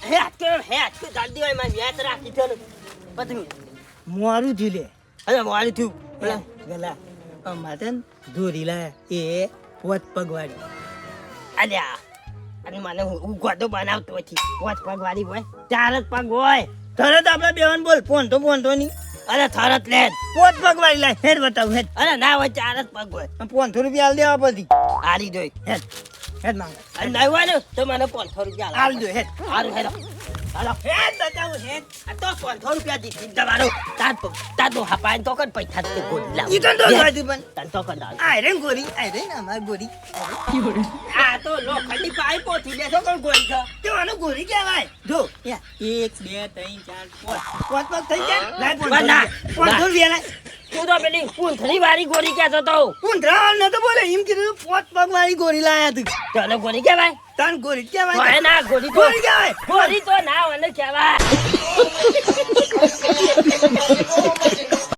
હે જલ્દી હોય મારી વ્યાત રાખી છે ને બધું મોરું થયું લે અરે મોડું થયું પેલા ગલા અમારે દોરી લાયા એ પોત પગવાડી અલ્યા અને મને હું ગોદો બનાવતો નથી પોચ પગ વાળી હોય 4 જ પગ હોય તરત આપણે બેવાન બોલ ફોન તો નહીં અરે થરત લે પોત પગવાડી લાય હેડ બતાવ હેડ અરે ના હોય 4 જ પગ હોય 500 રૂપિયા આલ દેવા પછી હારી જોઈ હેડ હેડ માંગે અને ના હોય ને તો મને 500 રૂપિયા આલ દો હેડ હારું હેડો હાલો હેડ બતાવ હેડ આ તો 500 રૂપિયા દીધી દવાનો તાર તો હપાય તો કર પૈસા તે ગોળી લાવ ઈ તો દોડી પણ તન તો કર લાવ આયરન ગોરી આયરન અમાર ગોરી આ તો લોખંડની પાઇપો થી લેસો કોણ ગોળી છે તો આનો ગોરી કહેવાય જો 1 2 3 4 પોત પગ થઈ જાય લાય ના 500 રૂપિયા લાય તું તો પેલી પૂંથરી વાળી ગોળી કહેતો તો પુંડરા ન તો બોલે એમ કીધું પોત પગ વાળી ગોરી લાયા તું તને ગોળી કહેવાય તન ગોરી કહેવાય હોય ના ગોળી તો ગોરી કહેવાય ગોળી તો ના મને કહેવાય